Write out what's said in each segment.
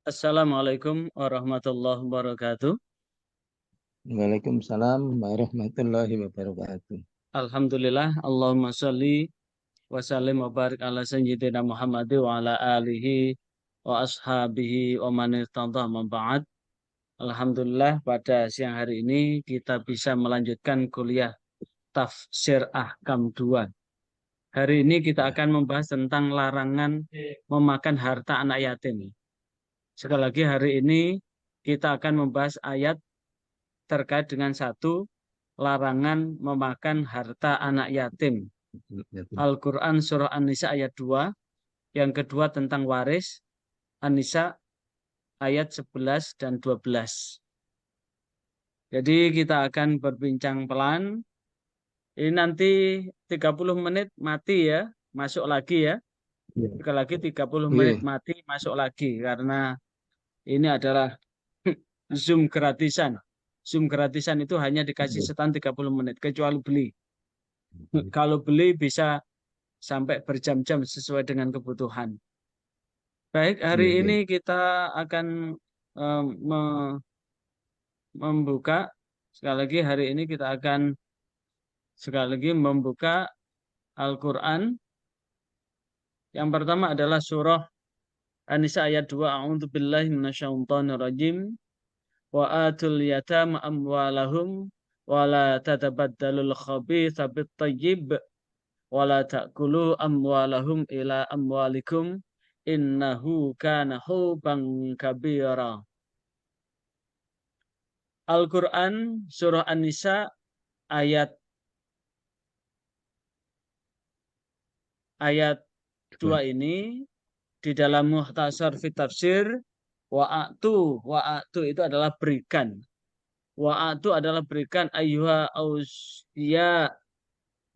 Assalamualaikum warahmatullahi wabarakatuh. Waalaikumsalam warahmatullahi wabarakatuh. Alhamdulillah, Allahumma sholli wa sallim wa barik ala sayyidina Muhammad wa ala alihi wa ashabihi wa man irtadah ma ba'd. Alhamdulillah pada siang hari ini kita bisa melanjutkan kuliah Tafsir Ahkam 2. Hari ini kita Ya, akan membahas tentang larangan memakan harta anak yatim. Sekali lagi hari ini kita akan membahas ayat terkait dengan satu larangan memakan harta anak yatim. ya, Al-Quran Surah An-Nisa ayat 2. Yang kedua tentang waris. An-Nisa ayat 11 dan 12. Jadi kita akan berbincang pelan. Ini nanti 30 menit mati ya. Masuk lagi ya. ya. Sekali lagi 30 menit Iya, mati masuk lagi. Karena ini adalah Zoom gratisan. Zoom gratisan itu hanya dikasih iya. setan 30 menit. Kecuali beli. Kalau beli bisa sampai berjam-jam sesuai dengan kebutuhan. Baik, hari Iya, ini baik. kita akan membuka, sekali lagi hari ini kita akan sekali lagi membuka Al-Quran. Yang pertama adalah surah An-Nisa ayat 2. A'udzubillahi minasyaitonirrajim. Wa atul yatama amwalahum wa la tatabaddalul khabitha bit-thayyib wa la ta'kulu amwalahum ila amwalikum innahu kana huban kabira. Al-Quran Surah An-Nisa ayat ayat 2 Dua. ini di dalam Mukhtasar Fit Tafsir wa'atu itu adalah berikan. Wa'atu adalah berikan ayyuha ausya,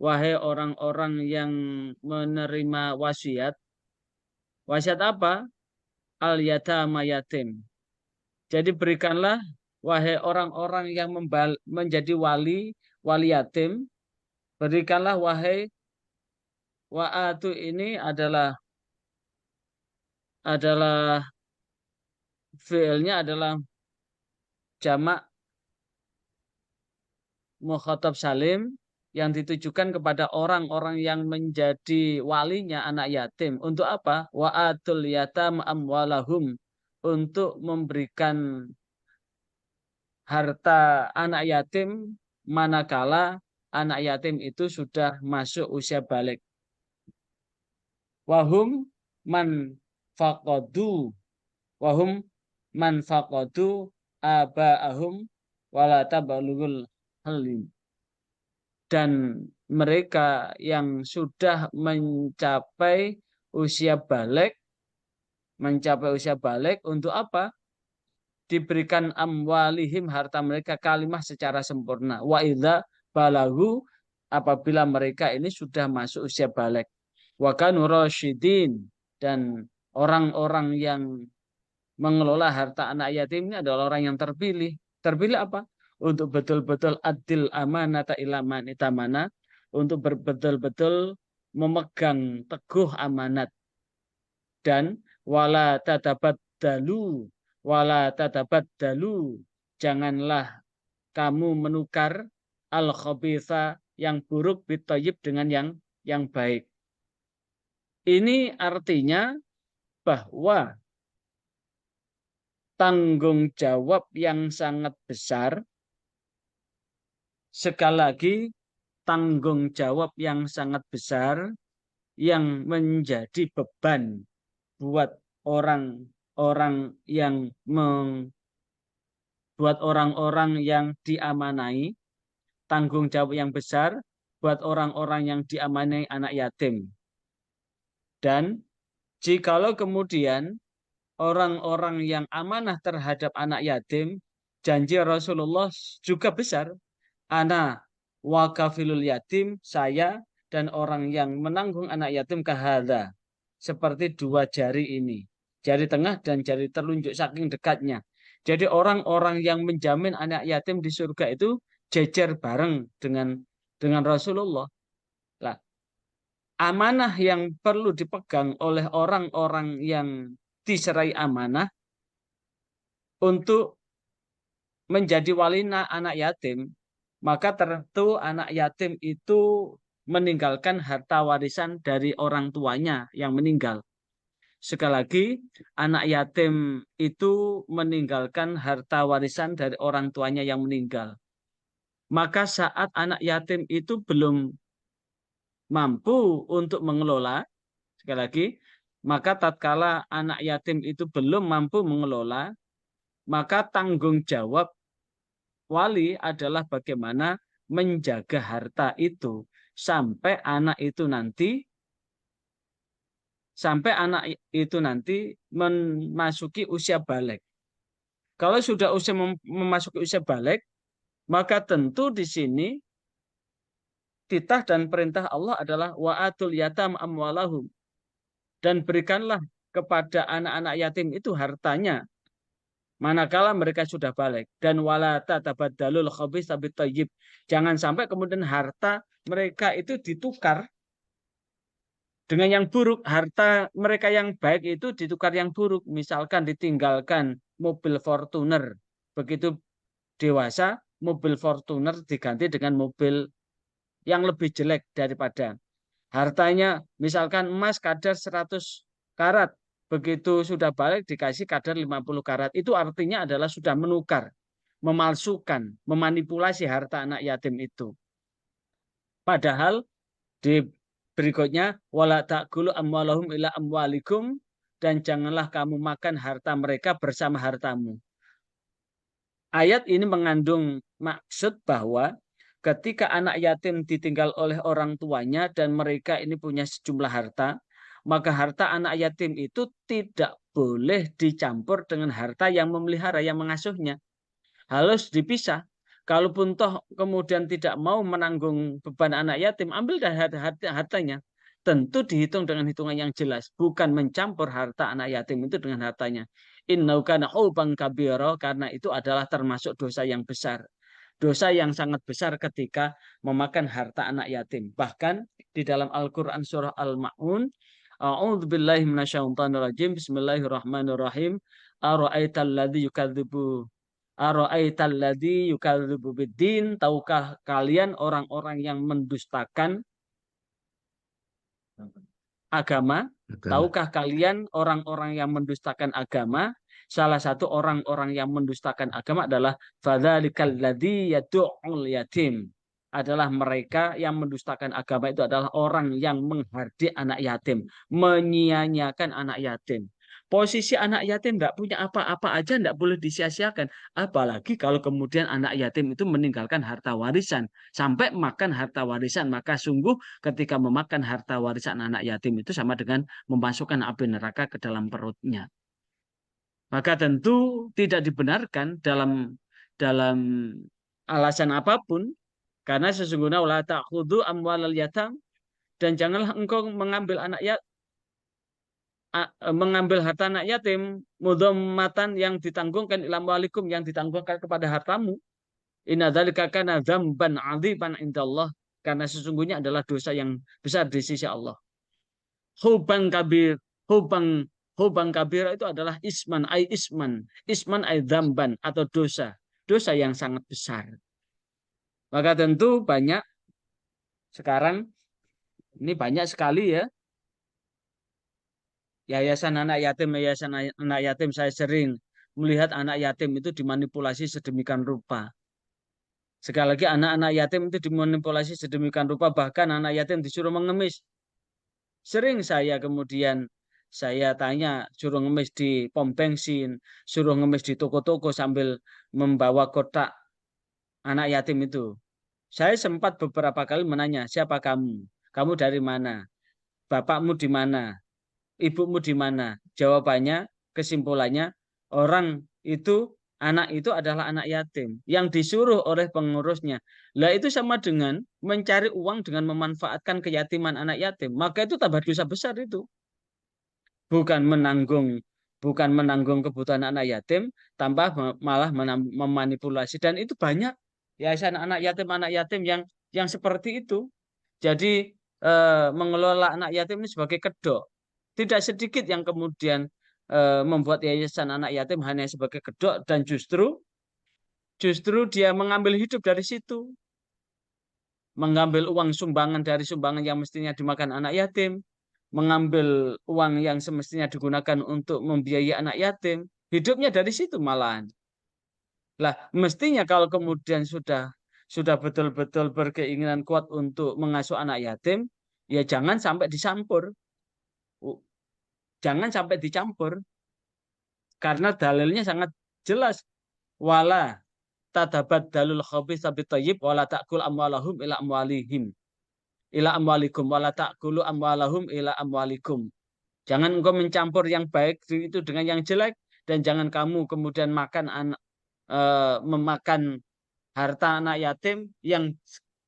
wahai orang-orang yang menerima wasiat. Wasiat apa? Al yatama yatim. Jadi berikanlah wahai orang-orang yang menjadi wali yatim, berikanlah wahai wa'atu ini adalah fiilnya adalah jamak mukhatab salim yang ditujukan kepada orang-orang yang menjadi walinya anak yatim. Untuk apa? Wa'atul yatam amwalahum. Untuk memberikan harta anak yatim manakala anak yatim itu sudah masuk usia balik. Wahum man faqadu wahum man faqadu aba'ahum wala tabalughul halim. Dan mereka yang sudah mencapai usia balik untuk apa? Diberikan amwalihim harta mereka kalimah secara sempurna. Wa idza balagu, apabila mereka ini sudah masuk usia balik. Wa kanu rasyidin, dan orang-orang yang mengelola harta anak yatim ini adalah orang yang terpilih. Terpilih apa? Untuk betul-betul adil amanata ilaman itamana, untuk betul-betul memegang teguh amanat, dan wala tatabat dalu, janganlah kamu menukar al khabitha, yang buruk, bitoyib, dengan yang baik. Ini artinya bahwa tanggung jawab yang sangat besar, sekali lagi tanggung jawab yang sangat besar yang menjadi beban buat orang-orang yang buat orang-orang yang diamanai, tanggung jawab yang besar buat orang-orang yang diamanai anak yatim. Dan jikalau kemudian orang-orang yang amanah terhadap anak yatim, janji Rasulullah juga besar. Ana wakafilul yatim, saya dan orang yang menanggung anak yatim kahada, seperti dua jari ini, jari tengah dan jari telunjuk saking dekatnya. Jadi orang-orang yang menjamin anak yatim di surga itu jejer bareng dengan Rasulullah. Lah, amanah yang perlu dipegang oleh orang-orang yang diserai amanah untuk menjadi wali anak yatim, maka tentu anak yatim itu meninggalkan harta warisan dari orang tuanya yang meninggal. Sekali lagi, anak yatim itu meninggalkan harta warisan dari orang tuanya yang meninggal. Maka saat anak yatim itu belum mampu untuk mengelola, sekali lagi, maka tatkala anak yatim itu belum mampu mengelola, maka tanggung jawab wali adalah bagaimana menjaga harta itu sampai anak itu nanti memasuki usia balik. Kalau sudah memasuki usia balik, maka tentu di sini titah dan perintah Allah adalah wa'atul yatam amwalahum, dan berikanlah kepada anak-anak yatim itu hartanya manakala mereka sudah balik, dan wala tatabadalul khabitha bitthayyib, jangan sampai kemudian harta mereka itu ditukar dengan yang buruk. Harta mereka yang baik itu ditukar yang buruk. Misalkan ditinggalkan mobil Fortuner, begitu dewasa mobil Fortuner diganti dengan mobil yang lebih jelek daripada. Hartanya misalkan emas kadar 100 karat, begitu sudah balik dikasih kadar 50 karat. Itu artinya adalah sudah menukar, memalsukan, memanipulasi harta anak yatim itu. Padahal di berikutnya, wala ta'kulu amwalahum ila amwalikum, dan janganlah kamu makan harta mereka bersama hartamu. Ayat ini mengandung maksud bahwa ketika anak yatim ditinggal oleh orang tuanya dan mereka ini punya sejumlah harta, maka harta anak yatim itu tidak boleh dicampur dengan harta yang memelihara, yang mengasuhnya. Harus dipisah. Kalaupun toh kemudian tidak mau menanggung beban anak yatim, ambil dari hartanya. Tentu dihitung dengan hitungan yang jelas, bukan mencampur harta anak yatim itu dengan hartanya. Innahu kana huban kabira, karena itu adalah termasuk dosa yang besar. Dosa yang sangat besar ketika memakan harta anak yatim. Bahkan di dalam Al-Qur'an surah Al-Ma'un, a'udzubillahi minasyaitonirrajim, bismillahirrahmanirrahim, ara'aital ladzi yukadzibu Ara'aital ladzi yukadzibu biddin, tahukah kalian orang-orang yang mendustakan agama? Tahukah kalian orang-orang yang mendustakan agama? Salah satu orang-orang yang mendustakan agama adalah fadzalikal ladzi yad'ul yatim. Adalah mereka yang mendustakan agama, itu adalah orang yang menghardik anak yatim, menyia-nyiakan anak yatim. Posisi anak yatim nggak punya apa-apa aja nggak boleh disia-siakan. Apalagi kalau kemudian anak yatim itu meninggalkan harta warisan. Sampai makan harta warisan. Maka sungguh ketika memakan harta warisan anak yatim itu sama dengan memasukkan api neraka ke dalam perutnya. Maka tentu tidak dibenarkan dalam alasan apapun. Karena sesungguhnya la ta'khudhu amwalal yatam, dan janganlah engkau mengambil harta anak yatim mudhammatan, yang ditanggungkan ilam walikum, yang ditanggungkan kepada hartamu. Inna dzalika kana dzamban 'adziman indallah, karena sesungguhnya adalah dosa yang besar di sisi Allah. Hubang kabir, hubang kabir itu adalah isman ay dzamban, atau dosa yang sangat besar. Maka tentu banyak sekarang ini banyak sekali ya yayasan anak yatim, saya sering melihat anak yatim itu dimanipulasi sedemikian rupa. Sekali lagi, anak-anak yatim itu dimanipulasi sedemikian rupa, bahkan anak yatim disuruh mengemis. Sering saya tanya, suruh ngemis di pom bensin, suruh ngemis di toko-toko sambil membawa kotak anak yatim itu. Saya sempat beberapa kali menanya, siapa kamu? Kamu dari mana? Bapakmu di mana? Ibumu di mana? Jawabannya, kesimpulannya, anak itu adalah anak yatim yang disuruh oleh pengurusnya. Lah itu sama dengan mencari uang dengan memanfaatkan keyatiman anak yatim. Maka itu tambah dosa besar itu. Bukan menanggung kebutuhan anak yatim, tambah malah memanipulasi. Dan itu banyak yayasan anak yatim yang seperti itu. Jadi mengelola anak yatim ini sebagai kedok. Tidak sedikit yang kemudian membuat yayasan anak yatim hanya sebagai kedok, dan justru dia mengambil hidup dari situ, mengambil uang sumbangan dari sumbangan yang mestinya dimakan anak yatim, mengambil uang yang semestinya digunakan untuk membiayai anak yatim, hidupnya dari situ malahan. Lah, mestinya kalau kemudian sudah betul-betul berkeinginan kuat untuk mengasuh anak yatim, ya jangan sampai dicampur. Jangan sampai dicampur, karena dalilnya sangat jelas. Wala tatabaddalul khabitha bithayyib wala ta'kul amwalahum ila amwalihim ila amwalikum wala ta'kulu amwalahum ila amwalikum. Jangan engkau mencampur yang baik itu dengan yang jelek, dan jangan kamu kemudian memakan harta anak yatim yang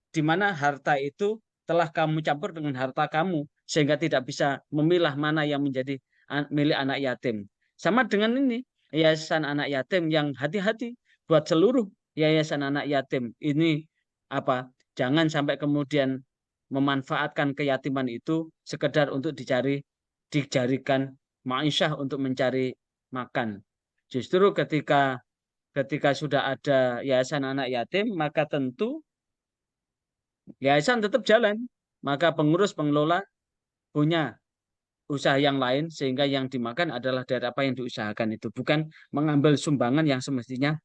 dimana harta itu telah kamu campur dengan harta kamu, sehingga tidak bisa memilah mana yang menjadi milik anak yatim. Sama dengan ini, yayasan anak yatim yang hati-hati buat seluruh yayasan anak yatim ini apa? Jangan sampai kemudian memanfaatkan keyatiman itu sekedar untuk dijadikan ma'isyah, untuk mencari makan. Justru ketika sudah ada yayasan anak yatim, maka tentu yayasan tetap jalan. Maka pengurus pengelola punya usaha yang lain, sehingga yang dimakan adalah dari apa yang diusahakan itu, bukan mengambil sumbangan yang semestinya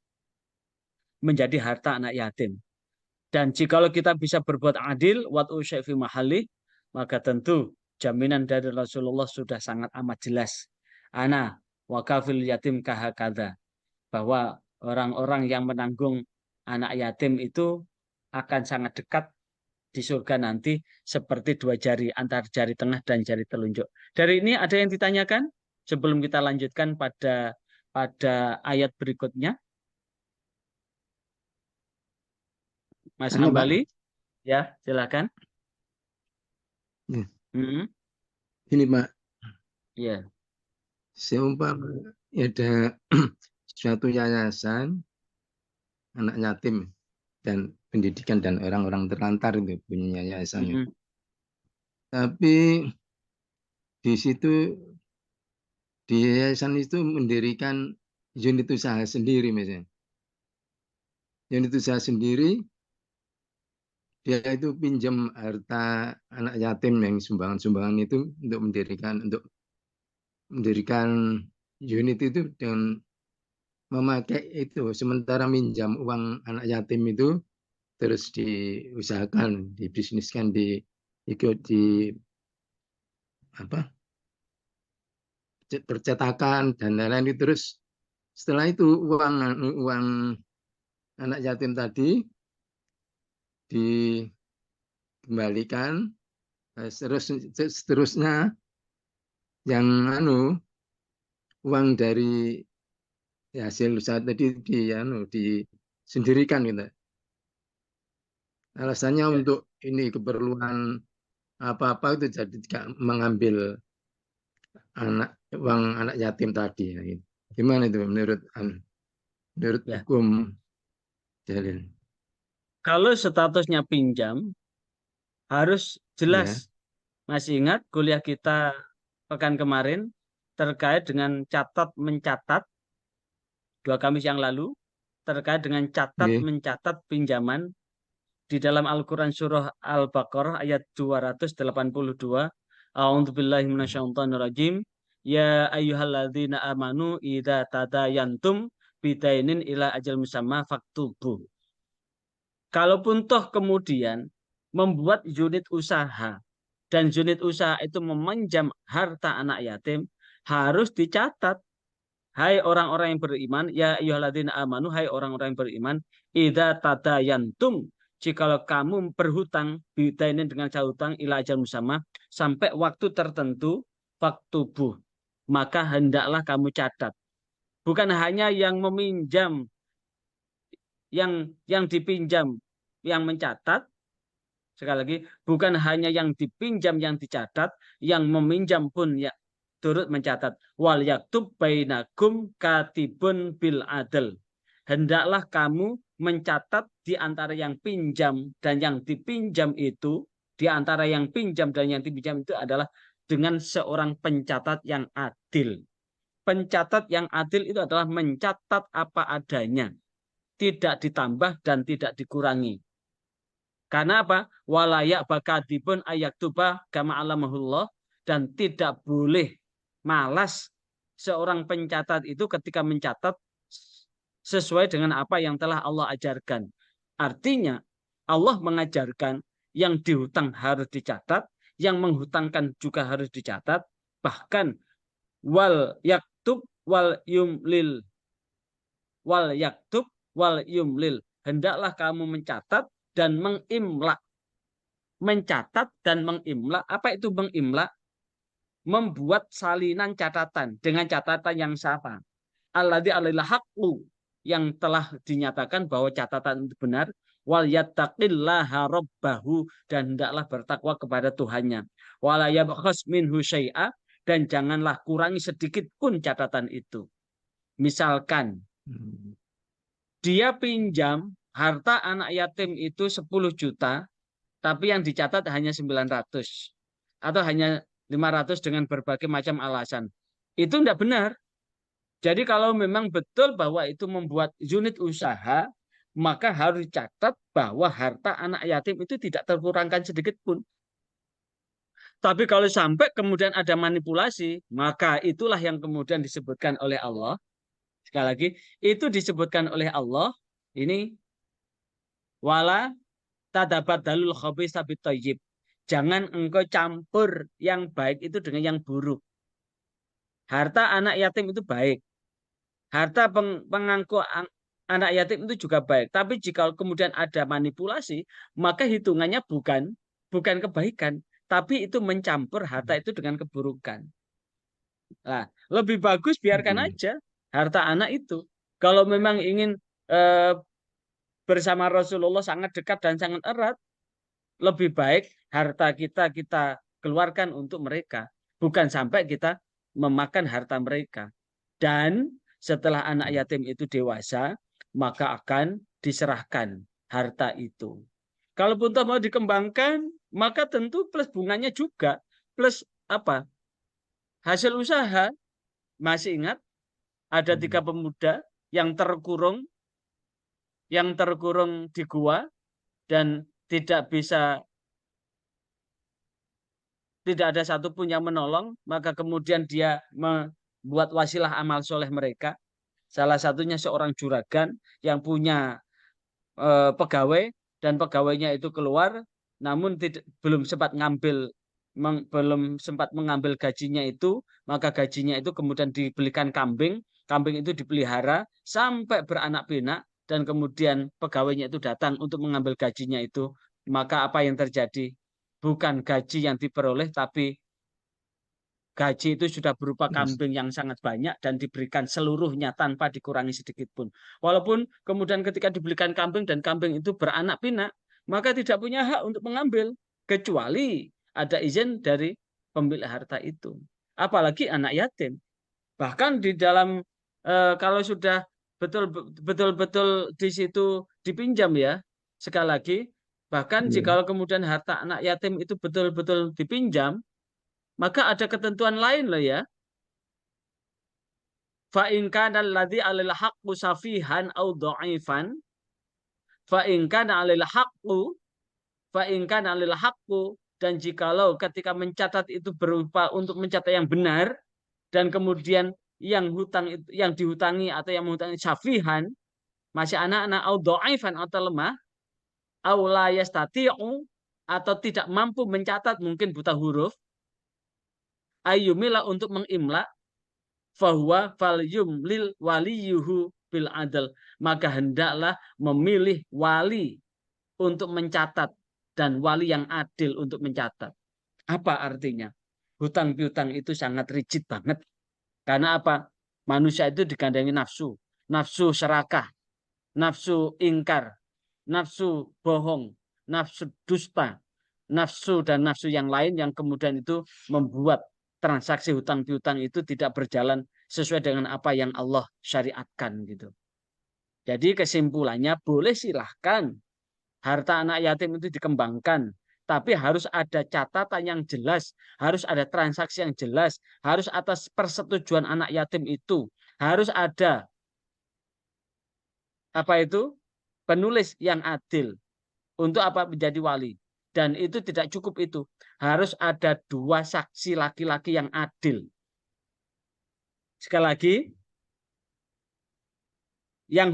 menjadi harta anak yatim. Dan jikalau kita bisa berbuat adil, wat'u syai'fi mahali, maka tentu jaminan dari Rasulullah sudah sangat amat jelas. Ana wakafil yatim kahakada, bahwa orang-orang yang menanggung anak yatim itu akan sangat dekat di surga nanti seperti dua jari, antara jari tengah dan jari telunjuk. Dari ini ada yang ditanyakan sebelum kita lanjutkan pada ayat berikutnya. Mas Anu, Pak. Hambali, ya silakan. Ya. Hmm, Ini Pak, ya, seumpama ada suatu yayasan anak yatim dan pendidikan dan orang-orang terlantar itu punya yayasan itu. hmm, Tapi di situ di yayasan itu mendirikan unit usaha sendiri misalnya. Unit usaha sendiri, dia itu pinjam harta anak yatim yang sumbangan-sumbangan itu untuk mendirikan unit itu dengan memakai itu, sementara minjam uang anak yatim itu terus diusahakan, dibisniskan, ikut di apa percetakan dan lain-lain. Terus setelah itu uang anak yatim tadi dikembalikan, seterusnya yang uang dari hasil usaha tadi disendirikan gitu. Alasannya ya. untuk ini keperluan apa-apa itu, jadi tidak mengambil uang anak yatim tadi. Gimana itu menurut Ya. hukum dalil? Kalau statusnya pinjam, harus Ya, jelas. Masih ingat kuliah kita pekan kemarin terkait dengan mencatat 2 Kamis yang lalu, terkait dengan oke, mencatat pinjaman di dalam Al-Quran surah Al-Baqarah ayat 282. A'udzubillahi minasyaitonirrajim. Ya ayyuhalladzina amanu idza tadayantum bidainin ila ajal musamma faktubuh. Kalaupun toh kemudian membuat unit usaha, dan unit usaha itu meminjam harta anak yatim, harus dicatat. Hai orang-orang yang beriman, ya ayyuhalladzina amanu, hai orang-orang yang beriman, idza tadayantum, jikalau kamu berhutang bidainin dengan hutang ila ajal musamma, sampai waktu tertentu, faktubuh, maka hendaklah kamu catat. Bukan hanya yang meminjam, yang dipinjam yang mencatat. Sekali lagi, bukan hanya yang dipinjam yang dicatat, yang meminjam pun ya turut mencatat. Wal yaktub bainakum katibun bil adl. Hendaklah kamu mencatat di antara yang pinjam dan yang dipinjam itu, di antara yang pinjam dan yang dipinjam itu adalah dengan seorang pencatat yang adil. pencatat yang adil itu adalah mencatat apa adanya, tidak ditambah dan tidak dikurangi. Karena apa? Walayak bakadibun ayaktuba kama alamahullah, dan tidak boleh malas seorang pencatat itu ketika mencatat sesuai dengan apa yang telah Allah ajarkan. Artinya Allah mengajarkan yang dihutang harus dicatat, yang menghutangkan juga harus dicatat, bahkan wal yaktub wal yumlil, wal yaktub wal yumlil, hendaklah kamu mencatat dan mengimla. Mencatat dan mengimla. Apa itu mengimla? Membuat salinan catatan dengan catatan yang sama. Alladzi alaihi haqqu, yang telah dinyatakan bahwa catatan itu benar. Wal yattaqillaha rabbahu, dan hendaklah bertakwa kepada Tuhannya. Wala yabkhas minhu syai'a, dan janganlah kurangi sedikit pun catatan itu. Misalkan dia pinjam harta anak yatim itu 10 juta, tapi yang dicatat hanya 900 atau hanya 500 dengan berbagai macam alasan. Itu tidak benar. Jadi kalau memang betul bahwa itu membuat unit usaha, maka harus dicatat bahwa harta anak yatim itu tidak terkurangkan sedikit pun. Tapi kalau sampai kemudian ada manipulasi, maka itulah yang kemudian disebutkan oleh Allah. Sekali lagi, itu disebutkan oleh Allah, ini wala tadabadalul khabitha bitayyib. Jangan engkau campur yang baik itu dengan yang buruk. Harta anak yatim itu baik. Harta pengangku anak yatim itu juga baik. Tapi jika kemudian ada manipulasi, maka hitungannya bukan kebaikan, tapi itu mencampur harta itu dengan keburukan. Nah, lebih bagus biarkan aja harta anak itu. Kalau memang ingin bersama Rasulullah sangat dekat dan sangat erat, lebih baik harta kita keluarkan untuk mereka, bukan sampai kita memakan harta mereka. Dan setelah anak yatim itu dewasa, maka akan diserahkan harta itu. Kalaupun mau dikembangkan, maka tentu plus bunganya juga, plus apa? Hasil usaha. Masih ingat ada 3 pemuda yang terkurung di gua dan tidak ada satupun yang menolong, maka kemudian dia membuat wasilah amal soleh mereka. Salah satunya seorang juragan yang punya pegawai, dan pegawainya itu keluar, namun belum sempat mengambil gajinya itu, maka gajinya itu kemudian dibelikan kambing itu dipelihara sampai beranak pinak, dan kemudian pegawainya itu datang untuk mengambil gajinya itu, maka apa yang terjadi? Bukan gaji yang diperoleh, tapi gaji itu sudah berupa kambing yang sangat banyak dan diberikan seluruhnya tanpa dikurangi sedikit pun. Walaupun kemudian ketika dibelikan kambing dan kambing itu beranak pinak, maka tidak punya hak untuk mengambil, kecuali ada izin dari pemilik harta itu. Apalagi anak yatim. Bahkan di dalam kalau sudah betul-betul di situ dipinjam ya, sekali lagi, bahkan jika kemudian harta anak yatim itu betul-betul dipinjam, maka ada ketentuan lain loh ya. Fa in kana alladzi 'alal haqqu safihan aw dha'ifan, fa in kana 'alal haqqu, dan jikalau ketika mencatat itu berupa untuk mencatat yang benar, dan kemudian yang dihutangi atau yang menghutangi safihan, masih anak-anak, au dha'ifan atau lemah, au la yastati'u atau tidak mampu mencatat, mungkin buta huruf, ayyumila untuk mengimla, fahuwa fal yumlil waliyuhu bil adl, maka hendaklah memilih wali untuk mencatat dan wali yang adil untuk mencatat. Apa artinya? Hutang piutang itu sangat rigid banget. Karena apa? Manusia itu digandengi nafsu serakah, nafsu ingkar, nafsu bohong, nafsu dusta, nafsu dan nafsu yang lain yang kemudian itu membuat transaksi hutang piutang itu tidak berjalan sesuai dengan apa yang Allah syariatkan gitu. Jadi kesimpulannya, boleh silahkan harta anak yatim itu dikembangkan Tapi harus ada catatan yang jelas, harus ada transaksi yang jelas, harus atas persetujuan anak yatim itu, harus ada penulis yang adil untuk menjadi wali. Dan itu tidak cukup itu. Harus ada 2 saksi laki-laki yang adil. Sekali lagi, yang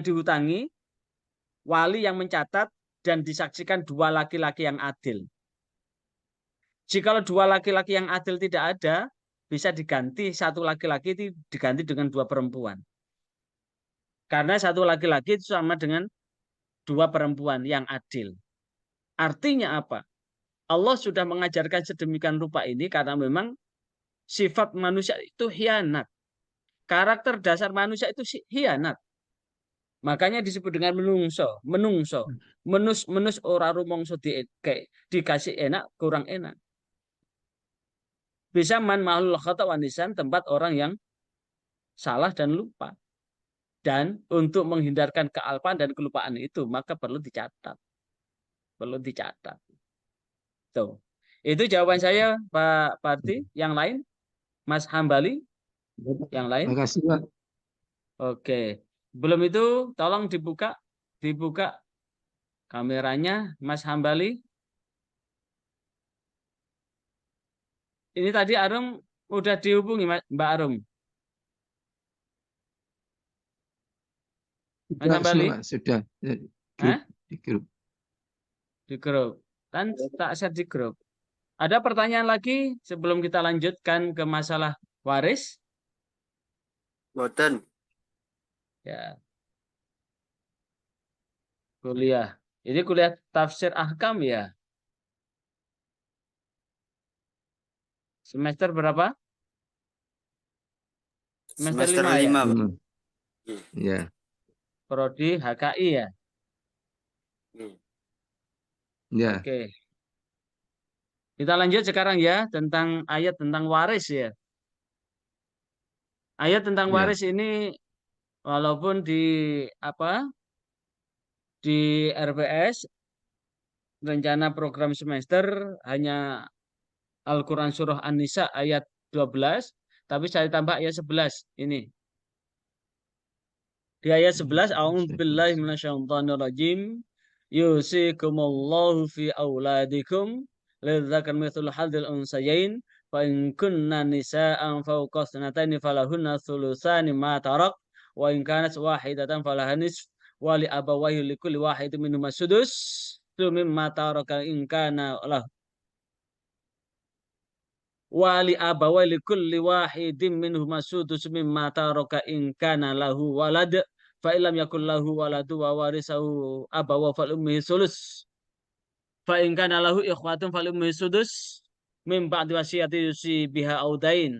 dihutangi, wali yang mencatat, dan disaksikan 2 laki-laki yang adil. Jika 2 laki-laki yang adil tidak ada, bisa diganti 1 laki-laki itu diganti dengan 2 perempuan. Karena 1 laki-laki itu sama dengan 2 perempuan yang adil. Artinya apa? Allah sudah mengajarkan sedemikian rupa ini karena memang sifat manusia itu hianat. Karakter dasar manusia itu hianat. Makanya disebut dengan menungso. Menus ora rumongso dikasih enak, kurang enak. Bisa man mahlul khata wanisan, tempat orang yang salah dan lupa. Dan untuk menghindarkan kealpaan dan kelupaan itu, maka perlu dicatat. Tuh. Itu jawaban saya, Pak Parti. Yang lain? Mas Hambali? Yang lain? Terima kasih, Pak. Oke. Belum itu, tolong dibuka kameranya, Mas Hambali. Ini tadi Arum udah dihubungi, Mbak Arum. Mas Hambali? Sudah. Di grup. Di grup. Kan tak share di grup. Ada pertanyaan lagi sebelum kita lanjutkan ke masalah waris? Boten. Ya. Kuliah. Ini kuliah tafsir ahkam ya? Semester berapa? Semester 5 ya? 5. Ya. Prodi HKI ya? Ya. Oke. Kita lanjut sekarang ya tentang ayat tentang waris ya. Ayat tentang Ya. waris ini walaupun di RPS rencana program semester hanya Al-Quran surah An-Nisa ayat 12, tapi saya tambah ayat 11 ini. Di ayat 11, A'udzubillahi minasyaitonirrajim. Yusikumullahu fi auladikum lidzakari mithlu hadzil unsayain fa in kunna nisa'an fawqa thnataini falahunna thulutsani ma tarak wa in kanat wahidatan falaha nisf wa li abawayhi likulli wahidin minhum as-sudus mimma taraka in kana lahu wali abawai likulli wahidin minhum as-sudus mimma taraka in kana lahu walad fa illam yakul lahu waladu wa warisahu abawa fal ummi sulus fa in kana lahu ikhwatun fal ummi sudus mim ba'di wasiyati yusi biha audain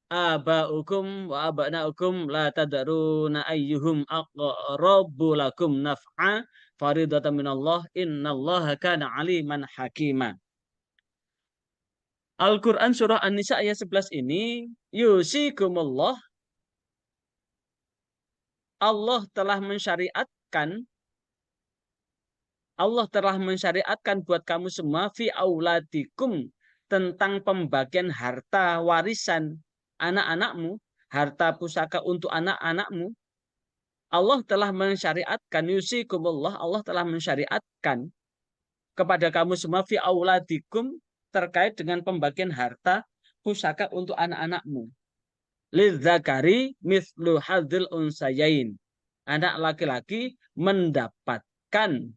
abaukum wa abanaukum la tadruna ayyuhum aqrabu lakum naf'a faridatan minallah innallaha kana aliman hakima. Al-Quran surah An-Nisa ayat 11 ini, yusikumullah, Allah telah mensyariatkan buat kamu semua fi auladikum tentang pembagian harta warisan anak-anakmu, harta pusaka untuk anak-anakmu. Allah telah mensyariatkan, yusikumullah, Allah telah mensyariatkan kepada kamu semua fi auladikum terkait dengan pembagian harta pusaka untuk anak-anakmu. Lidzakari mithlu hadzil unsayain. Anak laki-laki mendapatkan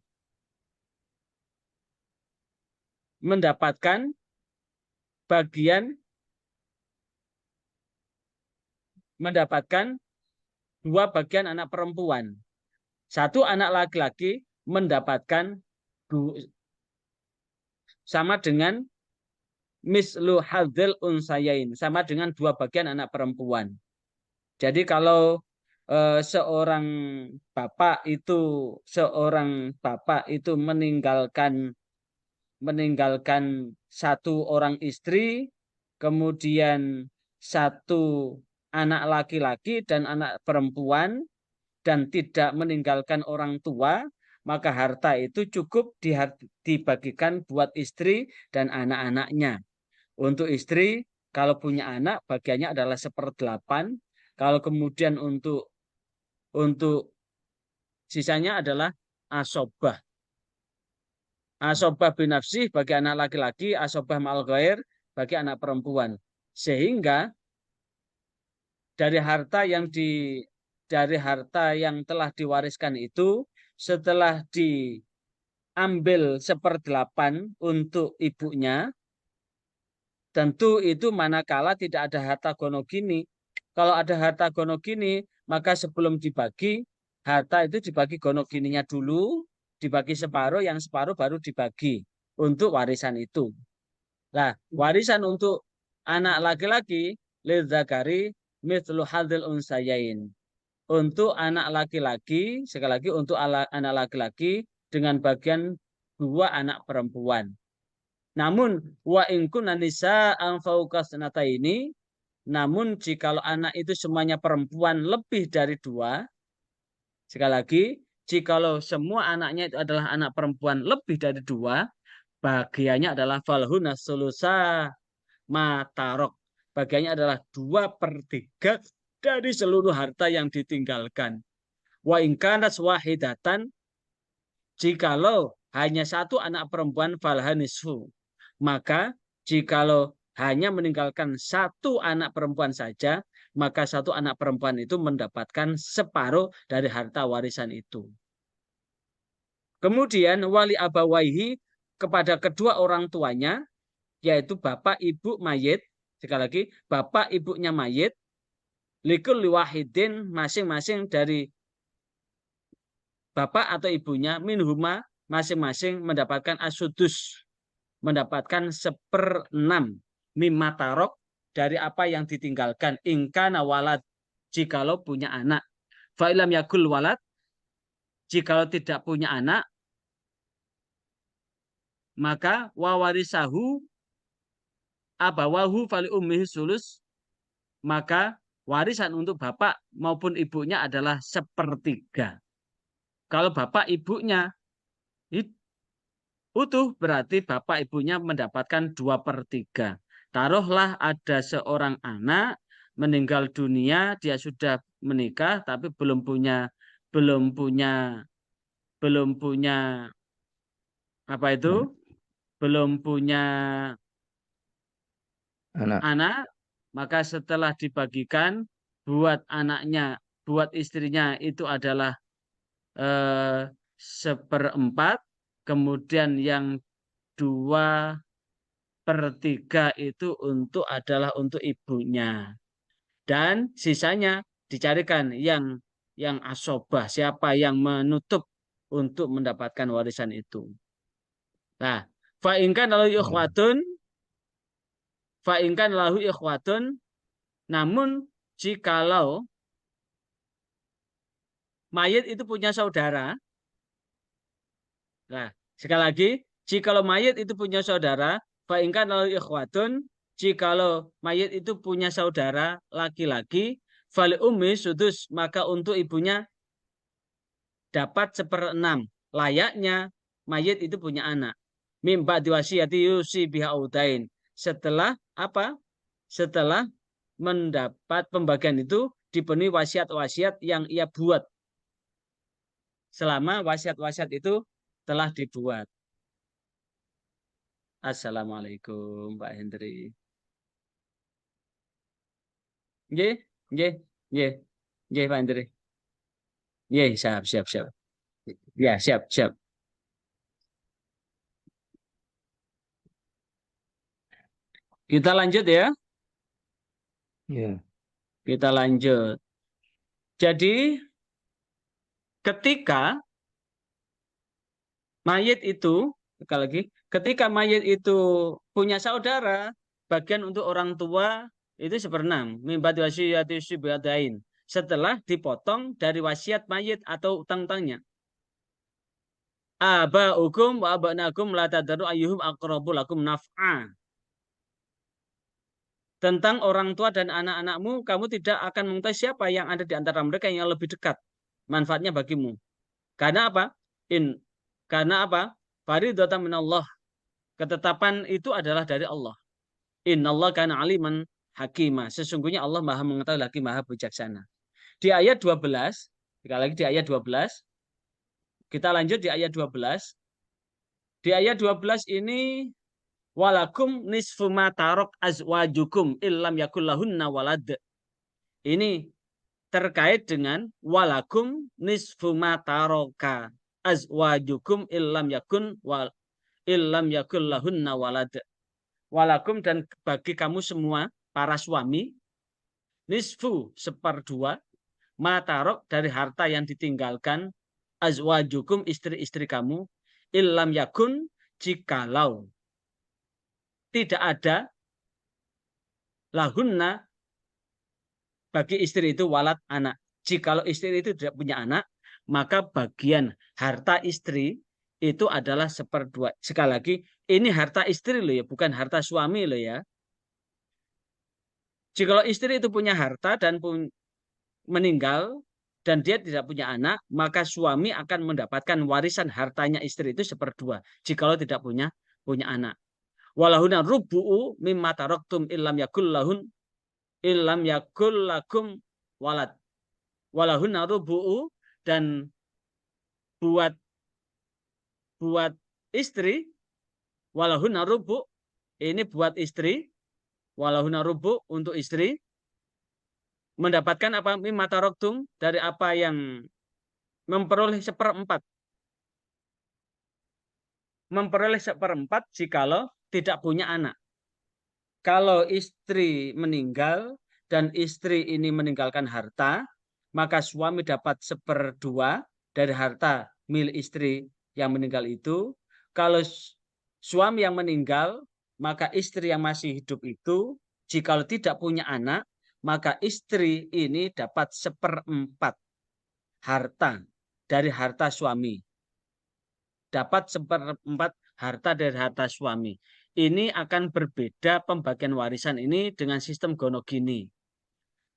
dua bagian anak perempuan. Satu anak laki-laki mendapatkan sama dengan mislu hadzil unsayain, sama dengan 2 bagian anak perempuan. Jadi kalau seorang bapak itu meninggalkan 1 orang istri, kemudian 1 anak laki-laki dan anak perempuan, dan tidak meninggalkan orang tua, maka harta itu cukup dibagikan buat istri dan anak-anaknya. Untuk istri, kalau punya anak, bagiannya adalah 1/8. Kalau kemudian untuk sisanya adalah asobah. Asobah binafsih bagi anak laki-laki, asobah ma'al ghair bagi anak perempuan. Sehingga dari harta yang telah diwariskan itu, setelah diambil 1/8 untuk ibunya, tentu itu manakala tidak ada harta gonogini. Kalau ada harta gonogini, maka sebelum dibagi, harta itu dibagi gonogininya dulu, dibagi separuh, yang separuh baru dibagi untuk warisan itu. Nah, warisan untuk anak laki-laki, lidzakari mithlu hadzil unsayain. Untuk anak laki-laki, sekali lagi untuk anak laki-laki dengan bagian 2 anak perempuan. Namun wa in kunna nisa'an fawqa ini, namun jikalau anak itu semuanya perempuan lebih dari 2, sekali lagi, jikalau semua anaknya itu adalah anak perempuan lebih dari 2, bagiannya adalah falhuna sulusa matarok. Bagiannya adalah 2/3 dari seluruh harta yang ditinggalkan. Wa in kanat wahidatan, jikalau hanya 1 anak perempuan falhanisfu, maka jikalau hanya meninggalkan 1 anak perempuan saja, maka 1 anak perempuan itu mendapatkan separuh dari harta warisan itu. Kemudian wali abawaihi kepada kedua orang tuanya, yaitu bapak ibu mayit, sekali lagi bapak ibunya mayit, likul liwahidin masing-masing dari bapak atau ibunya minhuma masing-masing mendapatkan asudus, mendapatkan 1/6 mimma tarok dari apa yang ditinggalkan, ingkana walad jikalau punya anak, fa'ilam yakul walad jikalau tidak punya anak, maka wawarisahu abawahu fali ummihi sulus, maka warisan untuk bapak maupun ibunya adalah 1/3. Kalau bapak ibunya utuh, berarti bapak ibunya mendapatkan 2/3. Taruhlah ada seorang anak meninggal dunia, dia sudah menikah tapi belum punya apa itu? Belum punya anak, maka setelah dibagikan buat anaknya, buat istrinya itu adalah 1/4, kemudian yang 2/3 itu adalah untuk ibunya, dan sisanya dicarikan yang asobah, siapa yang menutup untuk mendapatkan warisan itu. Nah, fa'inkan lalu ikhwatun, namun jikalau mayit itu punya saudara, nah sekali lagi, jikalau mayit itu punya saudara, fa'inkan lalu ikhwatun, jikalau mayit itu punya saudara laki-laki, fali ummi sudus, maka untuk ibunya dapat 1/6. Layaknya mayit itu punya anak. Mimba diwasiyati yusi biha udain. Setelah apa? Setelah mendapat pembagian itu dipenuhi wasiat-wasiat yang ia buat. Selama wasiat-wasiat itu telah dibuat. Assalamualaikum Pak Hendri. Nggih, nggih, nggih. Nggih Pak Hendri. Nggih, siap. Ya, siap. Kita lanjut ya. Ya. Kita lanjut. Jadi ketika mayit itu, sekali lagi, ketika mayit itu punya saudara, bagian untuk orang tua itu 1/6. Mimbat wasiyati syibadain. Setelah dipotong dari wasiat mayit atau utang-utangnya. Aba'ukum wa aba'nakum la tadaru ayyuhum aqrabu lakum naf'a. Tentang orang tua dan anak-anakmu, kamu tidak akan mengetahui siapa yang ada di antara mereka yang lebih dekat manfaatnya bagimu. Karena apa? Karena apa? Fariidatan minallah. Ketetapan itu adalah dari Allah. Innallaha kana aliman hakima. Sesungguhnya Allah Maha mengetahui lagi Maha bijaksana. Di ayat 12, sekali lagi di ayat 12, kita lanjut di ayat 12. Di ayat 12 ini walakum nisfu ma tarok azwajukum illam yakul lahunna walad. Ini terkait dengan walakum nisfu ma taroka azwajukum illam yakul lahunna walad. Walakum dan bagi kamu semua para suami nisfu seperdua matarok dari harta yang ditinggalkan azwajukum istri-istri kamu illam yakun jikalau tidak ada lahunna bagi istri itu walad anak. Jikalau istri itu tidak punya anak, maka bagian harta istri itu adalah seperdua. Sekali lagi, ini harta istri loh ya, bukan harta suami loh ya. Jikalau istri itu punya harta dan meninggal dan dia tidak punya anak, maka suami akan mendapatkan warisan hartanya istri itu seperdua. Jikalau tidak punya anak. Walahuna rubu'u mimma taraktum illam yakul lakum walad. Walahuna rubu'u dan buat istri walahuna rubu' ini buat istri walahuna rubu' untuk istri mendapatkan apa mimma taraktum dari apa yang memperoleh seperempat jikalau tidak punya anak. Kalau istri meninggal dan istri ini meninggalkan harta, maka suami dapat seperdua dari harta milik istri yang meninggal itu. Kalau suami yang meninggal, maka istri yang masih hidup itu, jikalau tidak punya anak, maka istri ini dapat seperempat harta dari harta suami. Dapat seperempat harta dari harta suami. Ini akan berbeda pembagian warisan ini dengan sistem gonogini.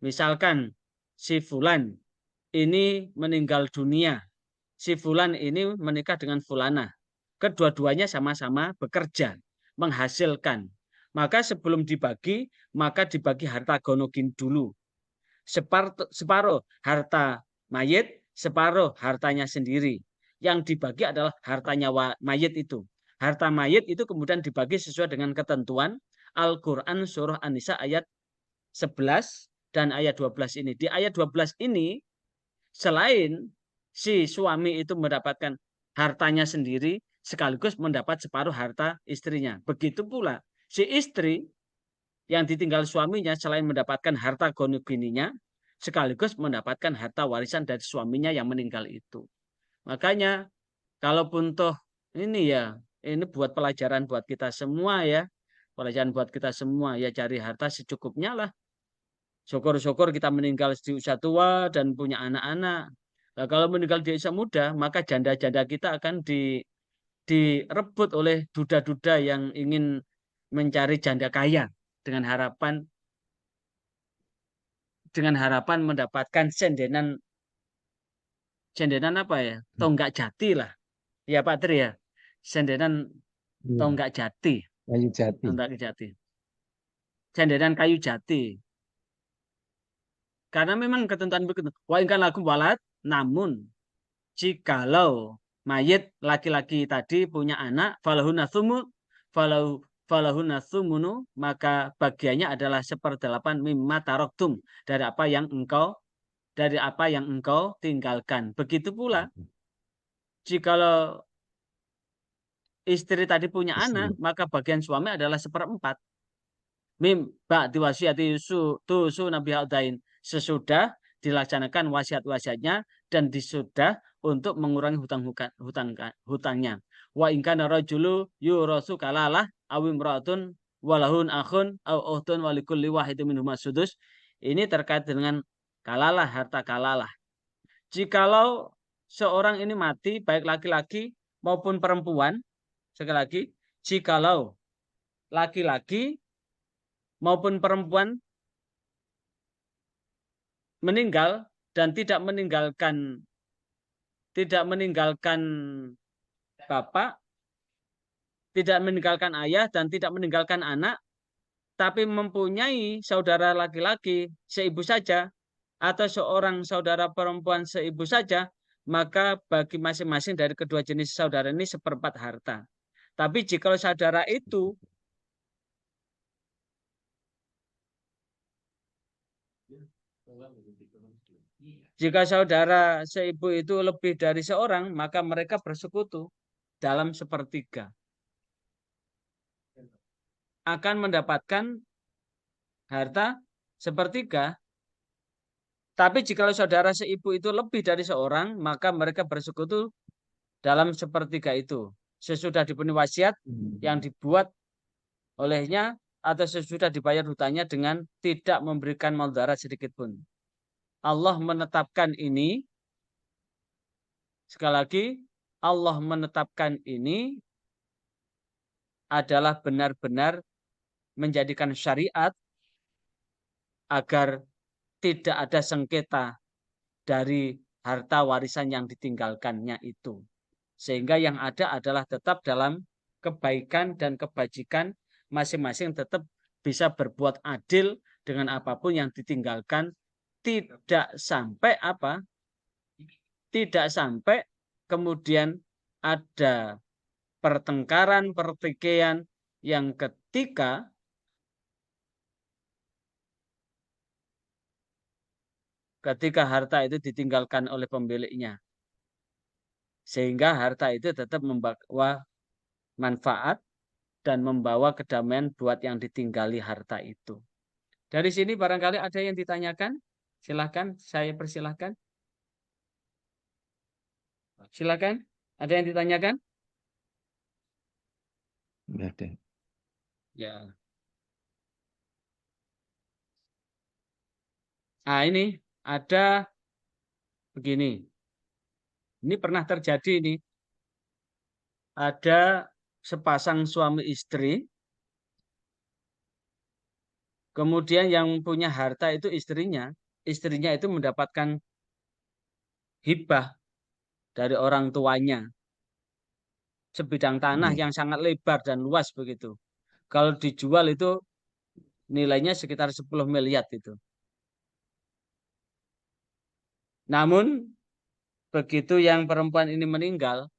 Misalkan si Fulan ini meninggal dunia. Si Fulan ini menikah dengan Fulana. Kedua-duanya sama-sama bekerja, menghasilkan. Maka sebelum dibagi, maka dibagi harta gonogin dulu. Separuh harta mayit, separuh hartanya sendiri. Yang dibagi adalah hartanya mayit itu. Harta mayit itu kemudian dibagi sesuai dengan ketentuan Al-Quran surah An-Nisa ayat 11 dan ayat 12 ini. Di ayat 12 ini, selain si suami itu mendapatkan hartanya sendiri, sekaligus mendapat separuh harta istrinya. Begitu pula si istri yang ditinggal suaminya selain mendapatkan harta gonogininya, sekaligus mendapatkan harta warisan dari suaminya yang meninggal itu. Makanya, kalaupun toh ini ya, ini buat pelajaran buat kita semua ya. Pelajaran buat kita semua ya, cari harta secukupnya lah. Syukur-syukur kita meninggal di usia tua dan punya anak-anak. Nah, kalau meninggal di usia muda, maka janda-janda kita akan direbut oleh duda-duda yang ingin mencari janda kaya dengan harapan mendapatkan sendenan apa ya? Tonggak jati lah. Ya Pak Tri ya. Sendenan tonggak jati. Kayu jati. Tonggak jati. Sendenan kayu jati. Karena memang ketentuan begitu. Wa ingkan lakum walad, namun jikalau mayit laki-laki tadi punya anak, falahuna thumunu, maka bagiannya adalah 1/8 mimma taroktum dari apa yang engkau tinggalkan. Begitu pula jikalau istri tadi punya anak, maka bagian suami adalah 1/4. Mim ba'di wasiati tusu nabi hadain, sesudah dilaksanakan wasiat-wasiatnya dan disudah untuk mengurangi hutangnya. Wa in kana rajulu yurasu kalalah aw imra'atun walahun akhun aw ukhtun walikulli wahidin minhum sudus. Ini terkait dengan kalalah, harta kalalah. Jikalau seorang ini mati baik laki-laki maupun perempuan, sekali lagi, jikalau laki-laki maupun perempuan meninggal dan tidak meninggalkan tidak meninggalkan bapak, tidak meninggalkan ayah, dan tidak meninggalkan anak, tapi mempunyai saudara laki-laki seibu saja, atau seorang saudara perempuan seibu saja, maka bagi masing-masing dari kedua jenis saudara ini seperempat harta. Tapi jika saudara itu jika saudara seibu itu lebih dari seorang, maka mereka bersekutu dalam sepertiga. Akan mendapatkan harta sepertiga. Tapi jika saudara seibu itu lebih dari seorang, maka mereka bersekutu dalam sepertiga itu. Sesudah dipenuhi wasiat yang dibuat olehnya atau sesudah dibayar hutangnya dengan tidak memberikan mudarat sedikit pun. Allah menetapkan ini, sekali lagi, Allah menetapkan ini adalah benar-benar menjadikan syariat agar tidak ada sengketa dari harta warisan yang ditinggalkannya itu. Sehingga yang ada adalah tetap dalam kebaikan dan kebajikan masing-masing tetap bisa berbuat adil dengan apapun yang ditinggalkan, tidak sampai apa? Tidak sampai kemudian ada pertengkaran, pertikaian yang ketika harta itu ditinggalkan oleh pemiliknya. Sehingga harta itu tetap membawa manfaat dan membawa kedamaian buat yang ditinggali harta itu. Dari sini barangkali ada yang ditanyakan? Silahkan, saya persilahkan. Silakan, ada yang ditanyakan? Enggak ada. Ya. Nah, ini ada begini. Ini pernah terjadi ini. Ada sepasang suami istri. Kemudian yang punya harta itu istrinya. Istrinya itu mendapatkan hibah dari orang tuanya. Sebidang tanah yang sangat lebar dan luas begitu. Kalau dijual itu nilainya sekitar 10 miliar itu. Namun begitu yang perempuan ini meninggal,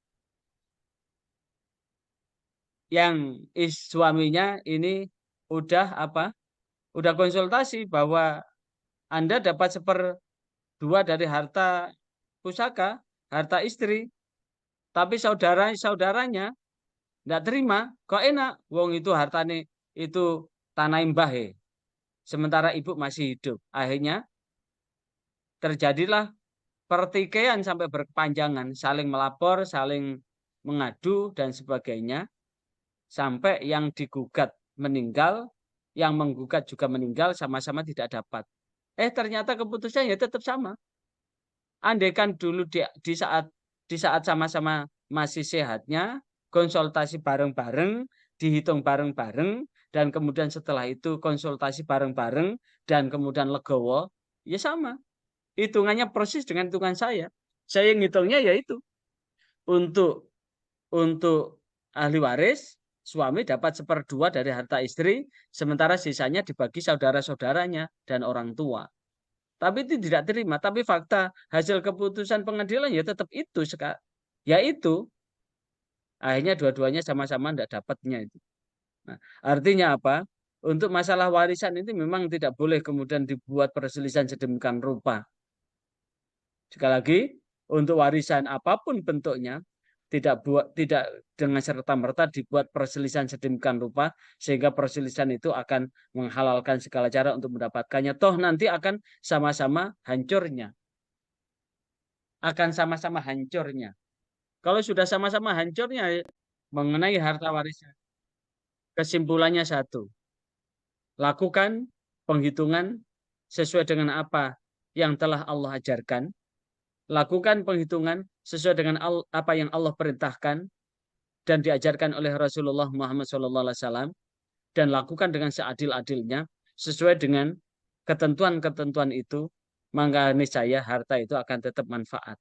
yang suaminya ini udah apa? Udah konsultasi bahwa Anda dapat 1/2 dari harta pusaka, harta istri, tapi saudaranya tidak terima. Kok enak? Wong itu hartanya itu tanah imbahe. Sementara ibu masih hidup. Akhirnya terjadilah pertikaian sampai berkepanjangan, saling melapor, saling mengadu dan sebagainya, sampai yang digugat meninggal, yang menggugat juga meninggal, sama-sama tidak dapat. Ternyata keputusannya tetap sama. Andaikan dulu di saat sama-sama masih sehatnya, konsultasi bareng-bareng, dihitung bareng-bareng, dan kemudian setelah itu konsultasi bareng-bareng, dan kemudian legowo, ya sama. Hitungannya persis dengan hitungan saya. Saya ngitungnya yaitu untuk ahli waris, suami dapat 1/2 dari harta istri, sementara sisanya dibagi saudara-saudaranya dan orang tua. Tapi itu tidak terima. Tapi fakta hasil keputusan pengadilan ya tetap itu. Yaitu akhirnya dua-duanya sama-sama tidak dapatnya itu. Nah, artinya apa? Untuk masalah warisan itu memang tidak boleh kemudian dibuat perselisihan sedemikian rupa. Sekali lagi, untuk warisan apapun bentuknya, tidak dengan serta-merta dibuat perselisihan sedemikian rupa sehingga perselisihan itu akan menghalalkan segala cara untuk mendapatkannya. Toh nanti akan sama-sama hancurnya. Akan sama-sama hancurnya. Kalau sudah sama-sama hancurnya mengenai harta warisan, kesimpulannya satu. Lakukan penghitungan sesuai dengan apa yang telah Allah ajarkan. Lakukan penghitungan sesuai dengan apa yang Allah perintahkan dan diajarkan oleh Rasulullah Muhammad SAW, dan lakukan dengan seadil-adilnya sesuai dengan ketentuan-ketentuan itu, maka niscaya harta itu akan tetap manfaat.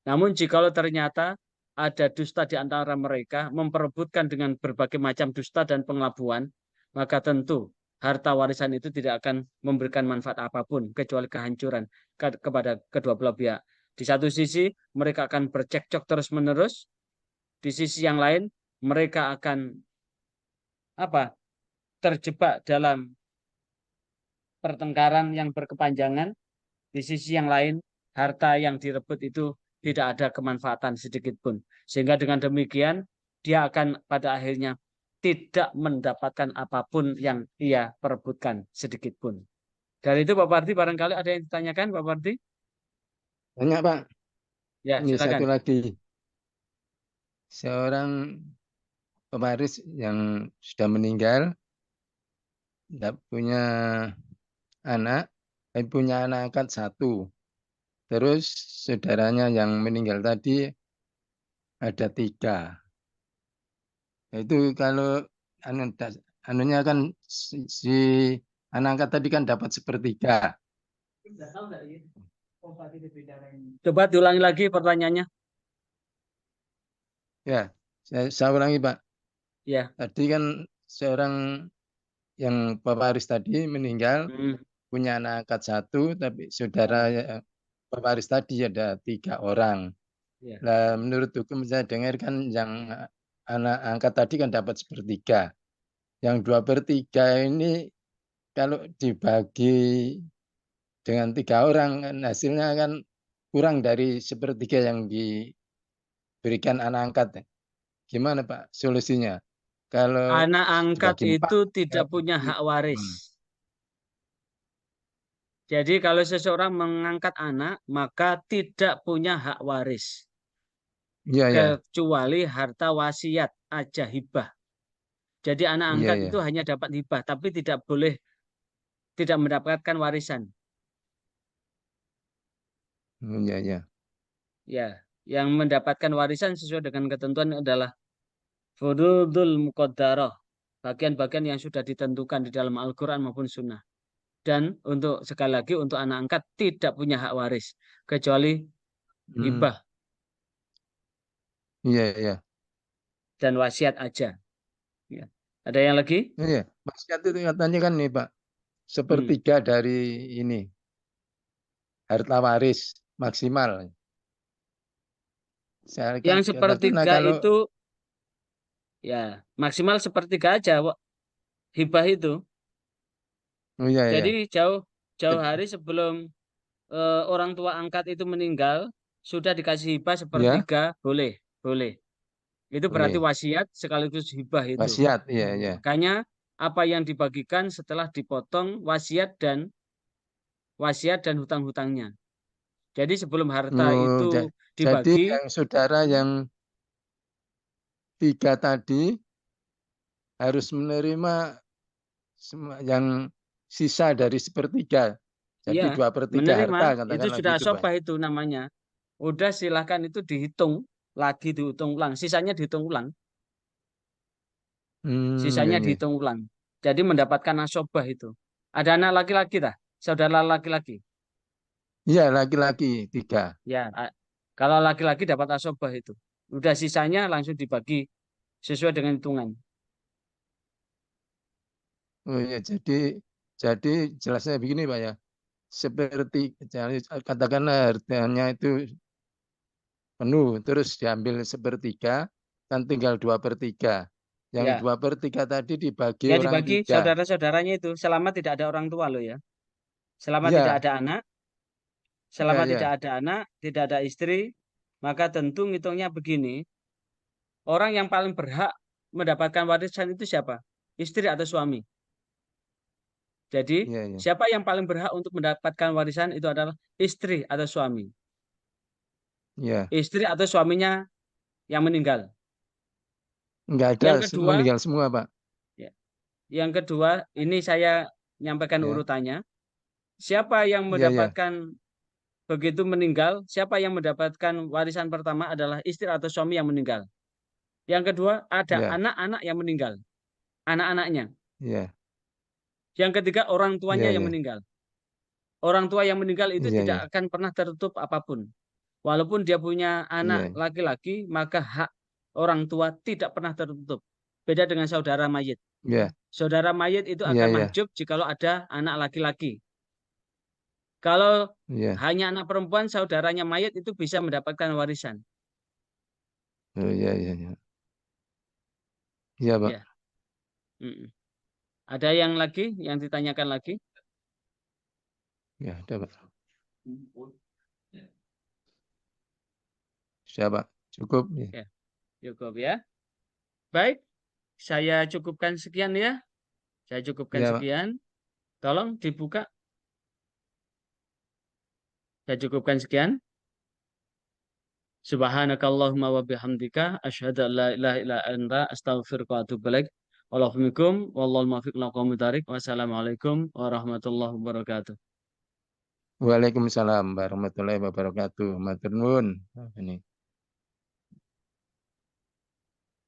Namun jikalau ternyata ada dusta di antara mereka, memperebutkan dengan berbagai macam dusta dan pengelabuan, maka tentu harta warisan itu tidak akan memberikan manfaat apapun kecuali kehancuran kepada kedua belah pihak. Di satu sisi mereka akan bercekcok terus-menerus, di sisi yang lain mereka akan terjebak dalam pertengkaran yang berkepanjangan. Di sisi yang lain harta yang direbut itu tidak ada kemanfaatan sedikit pun, sehingga dengan demikian dia akan pada akhirnya tidak mendapatkan apapun yang ia perebutkan sedikit pun. Dari itu Pak Parti barangkali ada yang ditanyakan Pak Parti? Banyak, Pak. Ya, Ini satu silakan. lagi. Seorang pewaris yang sudah meninggal, tidak punya anak, tapi punya anak angkat satu. Terus saudaranya yang meninggal tadi ada 3. Itu kalau anunya kan si anak angkat tadi kan dapat 1/3. Coba diulangi lagi pertanyaannya. Ya, saya ulangi, Pak. Ya. Tadi kan seorang yang pewaris tadi meninggal, punya anak angkat 1, tapi saudara pewaris tadi ada 3 orang. Ya. Nah, menurut hukum saya dengar kan yang anak angkat tadi kan dapat 1/3. Yang 2/3 ini kalau dibagi dengan 3 orang kan hasilnya kan kurang dari 1/3 yang diberikan anak angkat. Gimana Pak solusinya? Kalau Anak angkat dibagi 4, itu tidak punya hak waris. Jadi kalau seseorang mengangkat anak, maka tidak punya hak waris. Iya, ya. Kecuali harta wasiat aja hibah. Jadi anak Iya, angkat ya. itu hanya dapat hibah, tapi tidak mendapatkan warisan. Iya, ya. Ya, yang mendapatkan warisan sesuai dengan ketentuan adalah furudul muqaddarah, bagian-bagian yang sudah ditentukan di dalam Al-Quran maupun Sunnah. Dan untuk sekali lagi untuk anak angkat tidak punya hak waris kecuali hibah Iya, ya. dan wasiat aja. Ya. Ada yang lagi? Iya, wasiat itu katanya kan nih Pak, Hmm. 1/3 dari ini harta waris maksimal. Saya Yang kata nah sepertiga kalau itu ya maksimal sepertiga aja, hibah itu. oh iya, Jadi ya. jauh hari sebelum orang tua angkat itu meninggal sudah dikasih hibah Ya, sepertiga, boleh, boleh. Itu berarti boleh. wasiat sekaligus hibah itu. Wasiat, iya, ya. Makanya apa yang dibagikan setelah dipotong wasiat dan hutang-hutangnya. Jadi sebelum harta Oh, itu jadi dibagi, yang saudara yang 3 tadi harus menerima yang sisa dari 1/3. Jadi ya 2/3 menerima, harta itu katakanlah sudah gitu Pak. asobah itu namanya. Udah silahkan itu dihitung lagi, dihitung ulang. Sisanya dihitung ulang. Iya, Sisanya iya. dihitung ulang. Jadi mendapatkan asobah itu. Ada anak laki-laki tak? Saudara laki-laki. Iya, laki-laki 3. Ya, kalau laki-laki dapat asobah itu. Udah sisanya langsung dibagi sesuai dengan hitungan. Oh iya, jadi jelasnya begini Pak ya. Seperti katakanlah hartanya itu penuh, terus diambil 1/3, kan tinggal 2/3. Yang Ya, 2/3 tadi dibagi ya orang dibagi 3. saudara-saudaranya itu. Selama tidak ada orang tua loh ya. Selama tidak Iya, ada anak, iya, selama tidak iya, ada anak, tidak ada istri, maka tentu ngitungnya begini. Orang yang paling berhak mendapatkan warisan itu siapa? Istri atau suami. Jadi, iya, iya. siapa yang paling berhak untuk mendapatkan warisan itu adalah istri atau suami. Iya. Istri atau suaminya yang meninggal. Enggak ada, Yang kedua, meninggal semua Pak. ya, yang kedua, ini saya nyampaikan Ya, urutannya. Siapa yang iya, iya, mendapatkan begitu meninggal, siapa yang mendapatkan warisan pertama adalah istri atau suami yang meninggal. Yang kedua, ada iya, anak-anak yang meninggal, anak-anaknya. iya, Yang ketiga, orang tuanya iya, yang iya, meninggal. Orang tua yang meninggal itu iya, tidak iya. akan pernah tertutup apapun. Walaupun dia punya anak Iya. laki-laki, maka hak orang tua tidak pernah tertutup. Beda dengan saudara mayit. Iya. Saudara mayit itu Iya akan iya. mahjub jikalau ada anak laki-laki. Kalau Iya. hanya anak perempuan, saudaranya mayit itu bisa mendapatkan warisan. Oh, iya iya iya. Iya, Pak. Ya. Mm-mm. Ada yang lagi yang ditanyakan lagi? Ya, ada, Pak. Sudah, Pak. Cukup. Ya. Ya, cukup ya. Baik, saya cukupkan sekian ya. Saya cukupkan Iya, Pak. sekian. Tolong dibuka. Saya cukupkan sekian. Subhanakallahumma wa bihamdika asyhadu an la ilaha illa anta astaghfiruka wa atubu ilaik. Waalaikumsalam wallahul muwaffiq ila aqwamit thoriq. Wassalamualaikum warahmatullahi wabarakatuh. Waalaikumsalam warahmatullahi wabarakatuh. Matur nuwun. Ini.